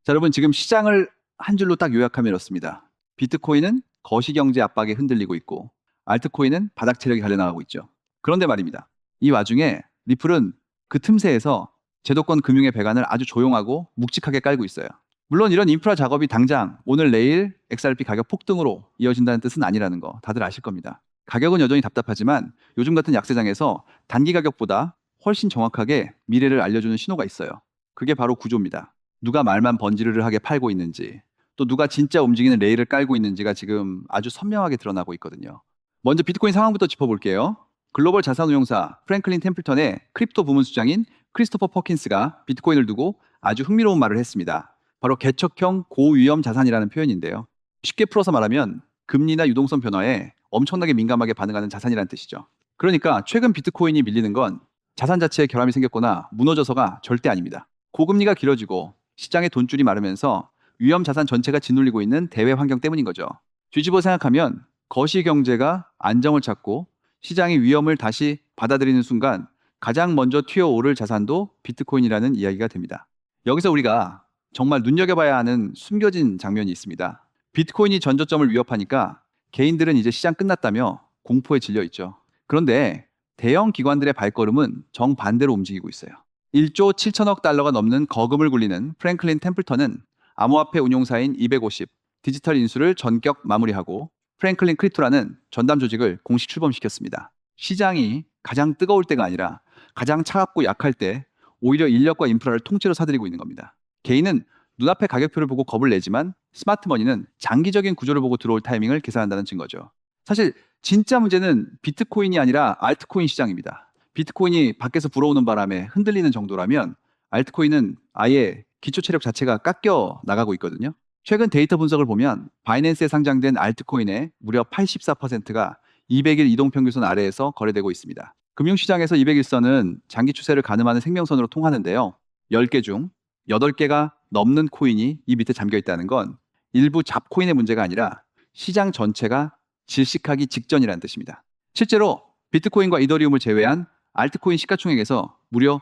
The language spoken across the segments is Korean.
자, 여러분 지금 시장을 한 줄로 딱 요약하면 이렇습니다. 비트코인은 거시경제 압박에 흔들리고 있고 알트코인은 바닥 체력이 갈려나가고 있죠. 그런데 말입니다. 이 와중에 리플은 그 틈새에서 제도권 금융의 배관을 아주 조용하고 묵직하게 깔고 있어요. 물론 이런 인프라 작업이 당장 오늘 내일 XRP 가격 폭등으로 이어진다는 뜻은 아니라는 거 다들 아실 겁니다. 가격은 여전히 답답하지만 요즘 같은 약세장에서 단기 가격보다 훨씬 정확하게 미래를 알려주는 신호가 있어요. 그게 바로 구조입니다. 누가 말만 번지르르하게 팔고 있는지, 또 누가 진짜 움직이는 레일을 깔고 있는지가 지금 아주 선명하게 드러나고 있거든요. 먼저 비트코인 상황부터 짚어볼게요. 글로벌 자산운용사 프랭클린 템플턴의 크립토 부문 수장인 크리스토퍼 퍼킨스가 비트코인을 두고 아주 흥미로운 말을 했습니다. 바로 개척형 고위험 자산이라는 표현인데요. 쉽게 풀어서 말하면 금리나 유동성 변화에 엄청나게 민감하게 반응하는 자산이라는 뜻이죠. 그러니까 최근 비트코인이 밀리는 건 자산 자체에 결함이 생겼거나 무너져서가 절대 아닙니다. 고금리가 길어지고 시장의 돈줄이 마르면서 위험 자산 전체가 짓눌리고 있는 대외 환경 때문인 거죠. 뒤집어 생각하면 거시 경제가 안정을 찾고 시장의 위험을 다시 받아들이는 순간 가장 먼저 튀어오를 자산도 비트코인이라는 이야기가 됩니다. 여기서 우리가 정말 눈여겨봐야 하는 숨겨진 장면이 있습니다. 비트코인이 전저점을 위협하니까 개인들은 이제 시장 끝났다며 공포에 질려 있죠. 그런데 대형 기관들의 발걸음은 정반대로 움직이고 있어요. 1조 7천억 달러가 넘는 거금을 굴리는 프랭클린 템플턴은 암호화폐 운용사인 250 디지털 인수를 전격 마무리하고 프랭클린 크립토라는 전담 조직을 공식 출범시켰습니다. 시장이 가장 뜨거울 때가 아니라 가장 차갑고 약할 때 오히려 인력과 인프라를 통째로 사들이고 있는 겁니다. 개인은 눈앞의 가격표를 보고 겁을 내지만 스마트머니는 장기적인 구조를 보고 들어올 타이밍을 계산한다는 증거죠. 사실 진짜 문제는 비트코인이 아니라 알트코인 시장입니다. 비트코인이 밖에서 불어오는 바람에 흔들리는 정도라면 알트코인은 아예 기초 체력 자체가 깎여 나가고 있거든요. 최근 데이터 분석을 보면 바이낸스에 상장된 알트코인의 무려 84%가 200일 이동평균선 아래에서 거래되고 있습니다. 금융시장에서 200일선은 장기 추세를 가늠하는 생명선으로 통하는데요. 10개 중 8개가 넘는 코인이 이 밑에 잠겨 있다는 건 일부 잡코인의 문제가 아니라 시장 전체가 질식하기 직전이라는 뜻입니다. 실제로 비트코인과 이더리움을 제외한 알트코인 시가총액에서 무려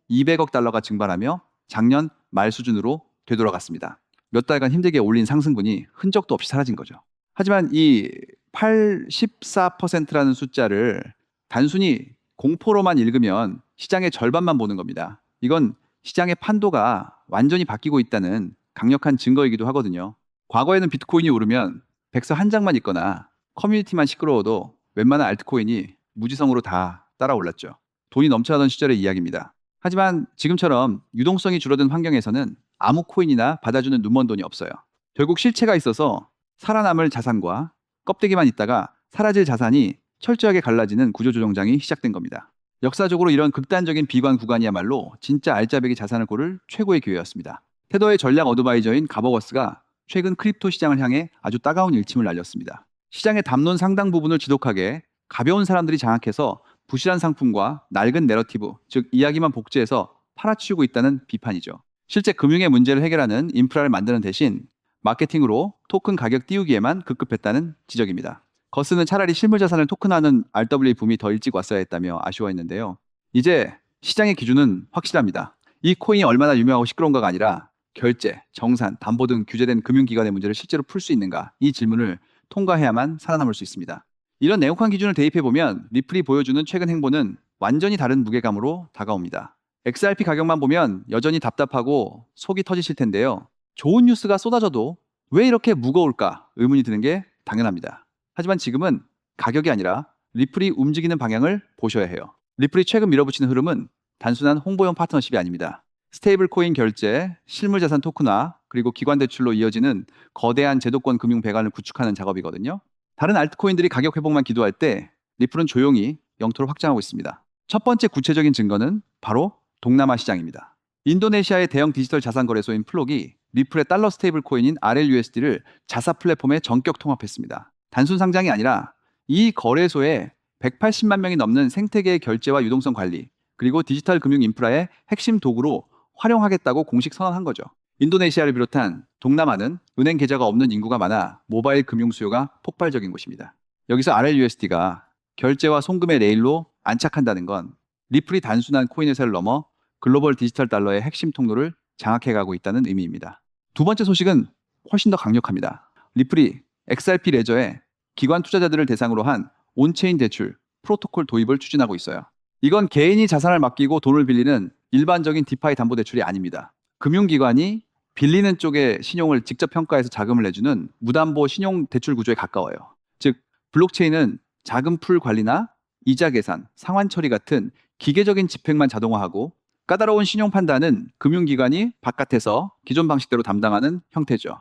200억 달러가 증발하며 작년 말 수준으로 되돌아갔습니다. 몇 달간 힘들게 올린 상승분이 흔적도 없이 사라진 거죠. 하지만 이 84%라는 숫자를 단순히 공포로만 읽으면 시장의 절반만 보는 겁니다. 이건 시장의 판도가 완전히 바뀌고 있다는 강력한 증거이기도 하거든요. 과거에는 비트코인이 오르면 백서 한 장만 있거나 커뮤니티만 시끄러워도 웬만한 알트코인이 무지성으로 다 따라 올랐죠. 돈이 넘쳐나던 시절의 이야기입니다. 하지만 지금처럼 유동성이 줄어든 환경에서는 아무 코인이나 받아주는 눈먼 돈이 없어요. 결국 실체가 있어서 살아남을 자산과 껍데기만 있다가 사라질 자산이 철저하게 갈라지는 구조조정장이 시작된 겁니다. 역사적으로 이런 극단적인 비관 구간이야말로 진짜 알짜배기 자산을 고를 최고의 기회였습니다. 테더의 전략 어드바이저인 가버워스가 최근 크립토 시장을 향해 아주 따가운 일침을 날렸습니다. 시장의 담론 상당 부분을 지독하게 가벼운 사람들이 장악해서 부실한 상품과 낡은 내러티브, 즉 이야기만 복제해서 팔아치우고 있다는 비판이죠. 실제 금융의 문제를 해결하는 인프라를 만드는 대신 마케팅으로 토큰 가격 띄우기에만 급급했다는 지적입니다. 거스는 차라리 실물 자산을 토큰화하는 RWA 붐이 더 일찍 왔어야 했다며 아쉬워했는데요. 이제 시장의 기준은 확실합니다. 이 코인이 얼마나 유명하고 시끄러운가가 아니라 결제, 정산, 담보 등 규제된 금융기관의 문제를 실제로 풀 수 있는가, 이 질문을 통과해야만 살아남을 수 있습니다. 이런 냉혹한 기준을 대입해보면 리플이 보여주는 최근 행보는 완전히 다른 무게감으로 다가옵니다. XRP 가격만 보면 여전히 답답하고 속이 터지실 텐데요. 좋은 뉴스가 쏟아져도 왜 이렇게 무거울까 의문이 드는 게 당연합니다. 하지만 지금은 가격이 아니라 리플이 움직이는 방향을 보셔야 해요. 리플이 최근 밀어붙이는 흐름은 단순한 홍보용 파트너십이 아닙니다. 스테이블 코인 결제, 실물자산 토큰화, 그리고 기관 대출로 이어지는 거대한 제도권 금융 배관을 구축하는 작업이거든요. 다른 알트코인들이 가격 회복만 기도할 때 리플은 조용히 영토를 확장하고 있습니다. 첫 번째 구체적인 증거는 바로 동남아 시장입니다. 인도네시아의 대형 디지털 자산 거래소인 플록이 리플의 달러 스테이블 코인인 RLUSD를 자사 플랫폼에 전격 통합했습니다. 단순 상장이 아니라 이 거래소에 180만 명이 넘는 생태계의 결제와 유동성 관리, 그리고 디지털 금융 인프라의 핵심 도구로 활용하겠다고 공식 선언한 거죠. 인도네시아를 비롯한 동남아는 은행 계좌가 없는 인구가 많아 모바일 금융 수요가 폭발적인 곳입니다. 여기서 RLUSD가 결제와 송금의 레일로 안착한다는 건 리플이 단순한 코인 회사를 넘어 글로벌 디지털 달러의 핵심 통로를 장악해가고 있다는 의미입니다. 두 번째 소식은 훨씬 더 강력합니다. 리플이 XRP 레저에 기관 투자자들을 대상으로 한 온체인 대출 프로토콜 도입을 추진하고 있어요. 이건 개인이 자산을 맡기고 돈을 빌리는 일반적인 디파이 담보 대출이 아닙니다. 금융기관이 빌리는 쪽에 신용을 직접 평가해서 자금을 내주는 무담보 신용 대출 구조에 가까워요. 즉, 블록체인은 자금 풀 관리나 이자 계산, 상환 처리 같은 기계적인 집행만 자동화하고 까다로운 신용 판단은 금융기관이 바깥에서 기존 방식대로 담당하는 형태죠.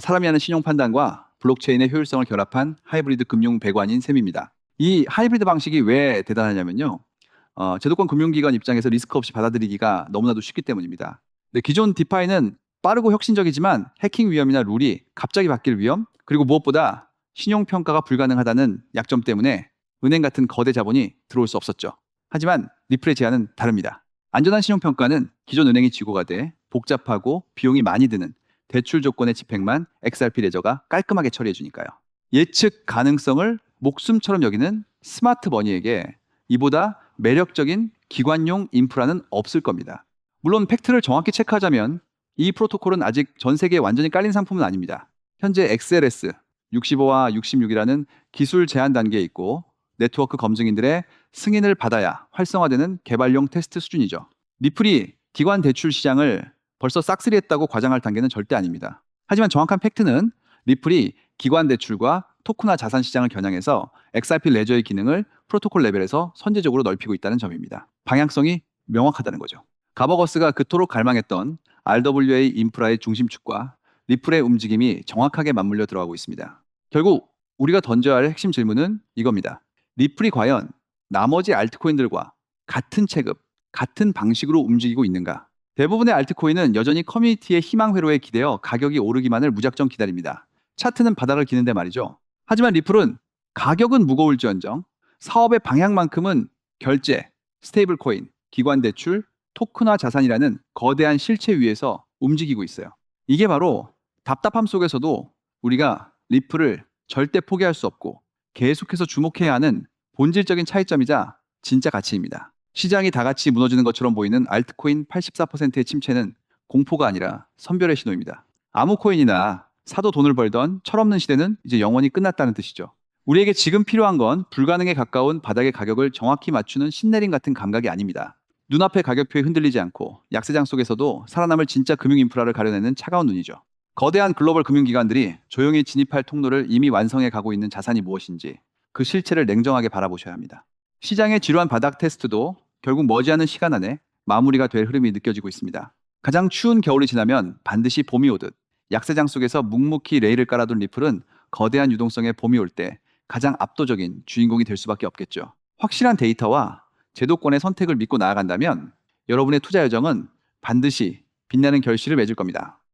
사람이 하는 신용 판단과 블록체인의 효율성을 결합한 하이브리드 금융 배관인 셈입니다. 이 하이브리드 방식이 왜 대단하냐면요. 제도권 금융기관 입장에서 리스크 없이 받아들이기가 너무나도 쉽기 때문입니다. 근데 기존 디파이는 빠르고 혁신적이지만 해킹 위험이나 룰이 갑자기 바뀔 위험, 그리고 무엇보다 신용평가가 불가능하다는 약점 때문에 은행 같은 거대 자본이 들어올 수 없었죠. 하지만 리플의 제안은 다릅니다. 안전한 신용평가는 기존 은행이 지고가 돼 복잡하고 비용이 많이 드는 대출 조건의 집행만 XRP 레저가 깔끔하게 처리해 주니까요. 예측 가능성을 목숨처럼 여기는 스마트 머니에게 이보다 매력적인 기관용 인프라는 없을 겁니다. 물론 팩트를 정확히 체크하자면 이 프로토콜은 아직 전 세계에 완전히 깔린 상품은 아닙니다. 현재 XLS 65와 66이라는 기술 제한 단계에 있고 네트워크 검증인들의 승인을 받아야 활성화되는 개발용 테스트 수준이죠. 리플이 기관 대출 시장을 벌써 싹쓸이했다고 과장할 단계는 절대 아닙니다. 하지만 정확한 팩트는 리플이 기관 대출과 토크나 자산 시장을 겨냥해서 XRP 레저의 기능을 프로토콜 레벨에서 선제적으로 넓히고 있다는 점입니다. 방향성이 명확하다는 거죠. 가버거스가 그토록 갈망했던 RWA 인프라의 중심축과 리플의 움직임이 정확하게 맞물려 들어가고 있습니다. 결국 우리가 던져야 할 핵심 질문은 이겁니다. 리플이 과연 나머지 알트코인들과 같은 체급, 같은 방식으로 움직이고 있는가? 대부분의 알트코인은 여전히 커뮤니티의 희망 회로에 기대어 가격이 오르기만을 무작정 기다립니다. 차트는 바닥을 기는데 말이죠. 하지만 리플은 가격은 무거울지언정 사업의 방향만큼은 결제, 스테이블 코인, 기관 대출, 토큰화 자산이라는 거대한 실체 위에서 움직이고 있어요. 이게 바로 답답함 속에서도 우리가 리플을 절대 포기할 수 없고 계속해서 주목해야 하는 본질적인 차이점이자 진짜 가치입니다. 시장이 다 같이 무너지는 것처럼 보이는 알트코인 84%의 침체는 공포가 아니라 선별의 신호입니다. 아무 코인이나 사도 돈을 벌던 철없는 시대는 이제 영원히 끝났다는 뜻이죠. 우리에게 지금 필요한 건 불가능에 가까운 바닥의 가격을 정확히 맞추는 신내림 같은 감각이 아닙니다. 눈앞의 가격표에 흔들리지 않고 약세장 속에서도 살아남을 진짜 금융 인프라를 가려내는 차가운 눈이죠. 거대한 글로벌 금융기관들이 조용히 진입할 통로를 이미 완성해 가고 있는 자산이 무엇인지 그 실체를 냉정하게 바라보셔야 합니다. 시장의 지루한 바닥 테스트도 결국 머지않은 시간 안에 마무리가 될 흐름이 느껴지고 있습니다. 가장 추운 겨울이 지나면 반드시 봄이 오듯 약세장 속에서 묵묵히 레일을 깔아둔 리플은 거대한 유동성의 봄이 올 때 가장 압도적인 주인공이 될 수밖에 없겠죠. 확실한 데이터와 제도권의 선택을 믿고 나아간다면 여러분의 투자 여정은 반드시 빛나는 결실을 맺을 겁니다.